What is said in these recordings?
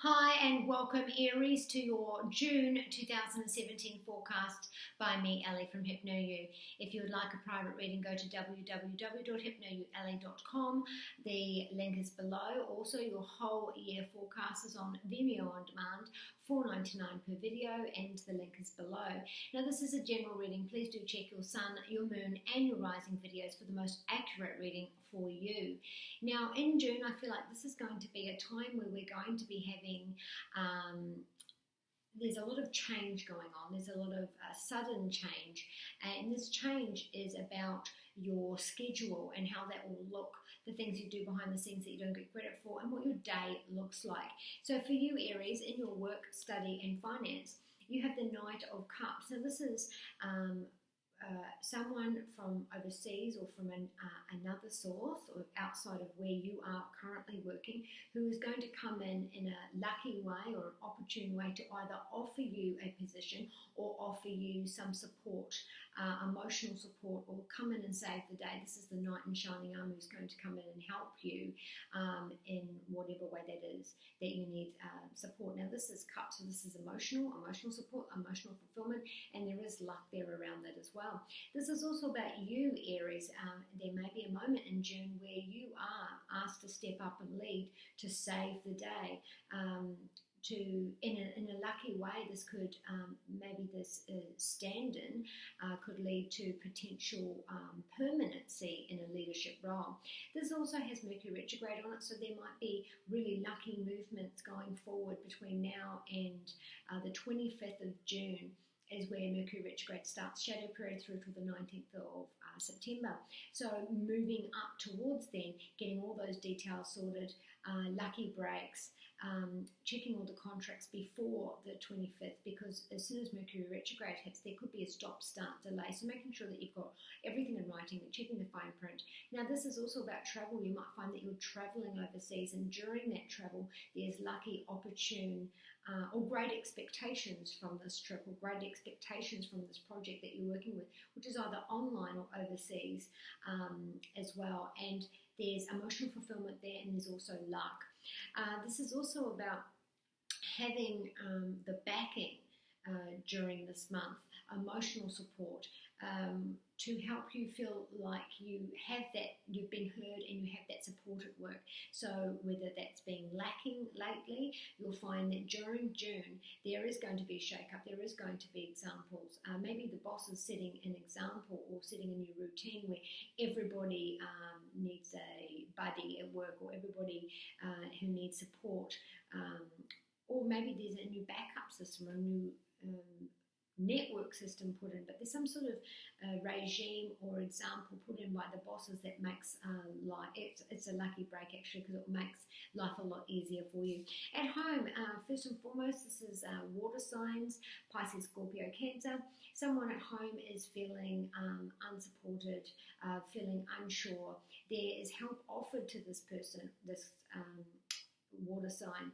Hi and welcome Aries to your June 2017 forecast by me, Ellie from Hypnoyouellie. If you would like a private reading, go to www.hypnoyouellie.com. The link is below. Also, your whole year forecast is on Vimeo on demand, $4.99 per video, and the link is below. Now, this is a general reading. Please do check your sun, your moon, and your rising videos for the most accurate reading for you. Now, in June, I feel like this is going to be a time where we're going to be having there's a lot of change going on. There's a lot of sudden change, and this change is about your schedule and how that will look, the things you do behind the scenes that you don't get credit for, and what your day looks like. So for you, Aries, in your work, study, and finance, you have the Knight of Cups. Now this is someone from overseas or from another source or outside of where you are currently working, who is going to come in a lucky way or an opportune way to either offer you a position or offer you some support, emotional support, or come in and save the day. This is the Knight in Shining Armor who's going to come in and help you in whatever way that is that you need support. Now this is Cups, so this is emotional support, emotional fulfillment, and there is luck there around that as well. This is also about you, Aries. There may be a moment in June where you are asked to step up and lead to save the day. In a lucky way, this could maybe this stand-in could lead to potential permanency in a leadership role. This also has Mercury retrograde on it, so there might be really lucky movements going forward between now and the 25th of June. Is where Mercury retrograde starts, shadow period through to the 19th of September. So moving up towards then, getting all those details sorted, lucky breaks, checking all the contracts before the 25th, because as soon as Mercury retrograde hits, there could be a stop-start delay. So making sure that you've got everything in writing and checking the fine print. Now this is also about travel. You might find that you're traveling overseas, and during that travel, there's lucky, opportune, or great expectations from this trip, or great expectations from this project that you're working with, which is either online or overseas as well. And there's emotional fulfillment there, and there's also luck. This is also about having the backing during this month, emotional support, to help you feel like you have that, you've been heard and you have that support at work. So whether that's been lacking lately, you'll find that during June there is going to be a shake-up, there is going to be examples. Maybe the boss is setting an example or setting a new routine where everybody needs a buddy at work, or everybody who needs support, or maybe there's a new backup system or a new network system put in, but there's some sort of regime or example put in by the bosses that makes life, it's a lucky break actually, because it makes life a lot easier for you. At home, first and foremost, this is water signs, Pisces, Scorpio, Cancer. Someone at home is feeling unsupported, feeling unsure. There is help offered to this person, this water sign,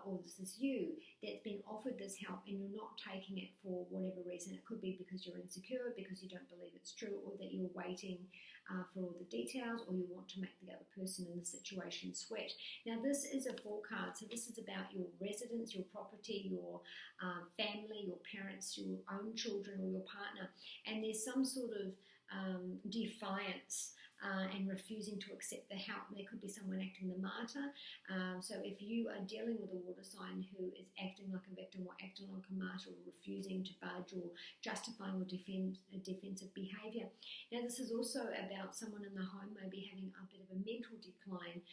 or this is you, that's been offered this help and you're not taking it for whatever reason. It could be because you're insecure, because you don't believe it's true, or that you're waiting for all the details, or you want to make the other person in the situation sweat. Now this is a 4 card, so this is about your residence, your property, your family, your parents, your own children, or your partner, and there's some sort of defiance and refusing to accept the help. There could be someone acting the martyr. So if you are dealing with a water sign who is acting like a victim or acting like a martyr, or refusing to budge, or justifying or defensive behaviour. Now this is also about someone in the home maybe having a bit of a mental decline,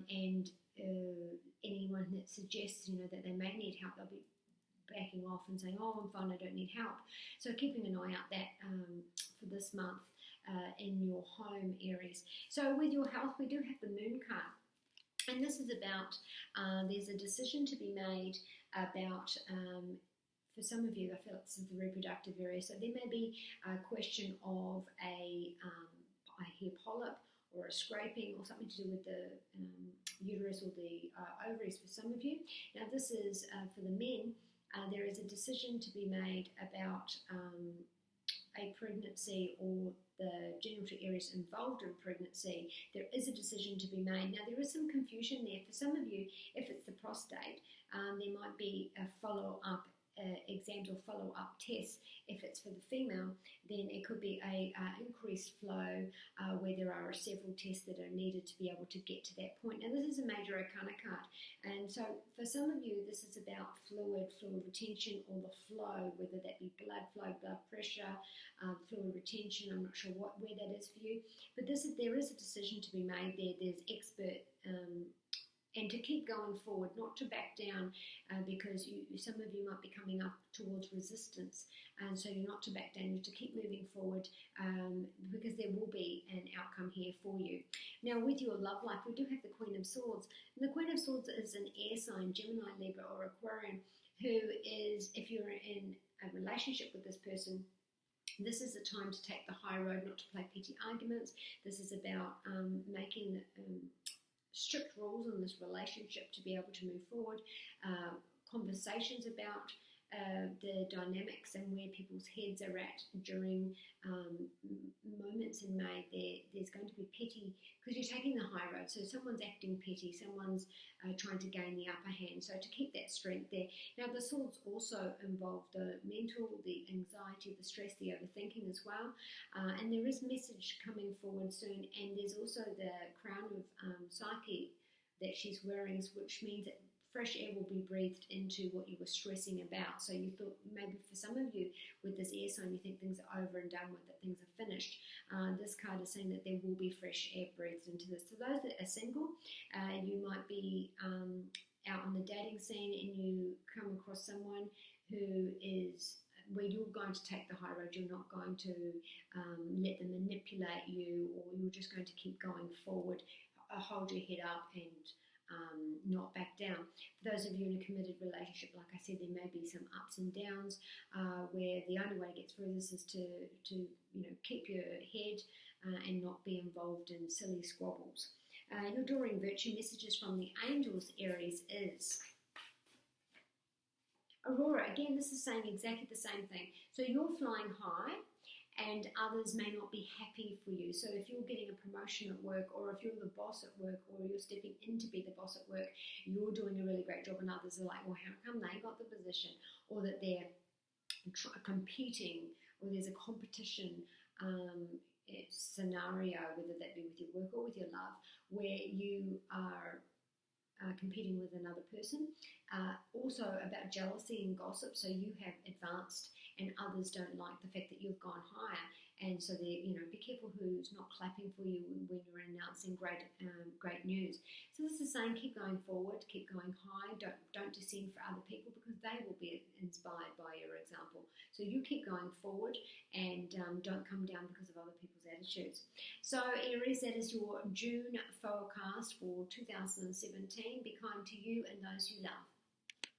and anyone that suggests that they may need help, they'll be backing off and saying, oh, I'm fine, I don't need help. So keeping an eye out that for this month in your home, Aries. So with your health, we do have the Moon card. And this is about, there's a decision to be made about, for some of you, I feel this is the reproductive area. So there may be a question of a hair polyp, or a scraping, or something to do with the uterus or the ovaries for some of you. Now this is for the men. There is a decision to be made about a pregnancy or the genital areas involved in pregnancy, there is a decision to be made. Now, there is some confusion there. For some of you, if it's the prostate, there might be a follow-up exams or follow-up tests. If it's for the female, then it could be a increased flow where there are several tests that are needed to be able to get to that point. Now, this is a major arcana card, and so for some of you, this is about fluid retention, or the flow, whether that be blood flow, blood pressure, fluid retention. I'm not sure where that is for you, but there is a decision to be made there. There's expert and to keep going forward, not to back down, because some of you might be coming up towards resistance, and so you're not to back down, you're to keep moving forward, because there will be an outcome here for you. Now, with your love life, we do have the Queen of Swords, and the Queen of Swords is an air sign, Gemini, Libra, or Aquarian, who is, if you're in a relationship with this person, this is the time to take the high road, not to play petty arguments. This is about making strict rules in this relationship to be able to move forward, conversations about the dynamics and where people's heads are at during moments in May. There's going to be petty, because you're taking the high road, so someone's acting petty, someone's trying to gain the upper hand, so to keep that strength there. Now, the swords also involve the mental, the anxiety, the stress, the overthinking as well, and there is message coming forward soon, and there's also the crown of Psyche that she's wearing, which means that fresh air will be breathed into what you were stressing about. So you thought, maybe for some of you with this air sign, you think things are over and done with, that things are finished. This card is saying that there will be fresh air breathed into this. So those that are single, you might be out on the dating scene and you come across someone who is, where you're going to take the high road, you're not going to let them manipulate you, or you're just going to keep going forward, hold your head up and not back down. For those of you in a committed relationship, like I said, there may be some ups and downs where the only way to get through this is to keep your head and not be involved in silly squabbles. Your Adoring Virtue messages from the angels, Aries, is Aurora. Again, this is saying exactly the same thing. So you're flying high, and others may not be happy for you. So if you're getting a promotion at work, or if you're the boss at work, or you're stepping in to be the boss at work, you're doing a really great job, and others are like, well, how come they got the position? Or that they're competing, or there's a competition scenario, whether that be with your work or with your love, where you are competing with another person. Also about jealousy and gossip, so you have advanced and others don't like the fact that you've gone higher, and so they, be careful who's not clapping for you when you're announcing great news. So this is saying keep going forward, keep going high, don't descend for other people, because they will be inspired by your example. So you keep going forward and don't come down because of other people's attitudes. So Aries, that is your June forecast for 2017. Be kind to you and those you love.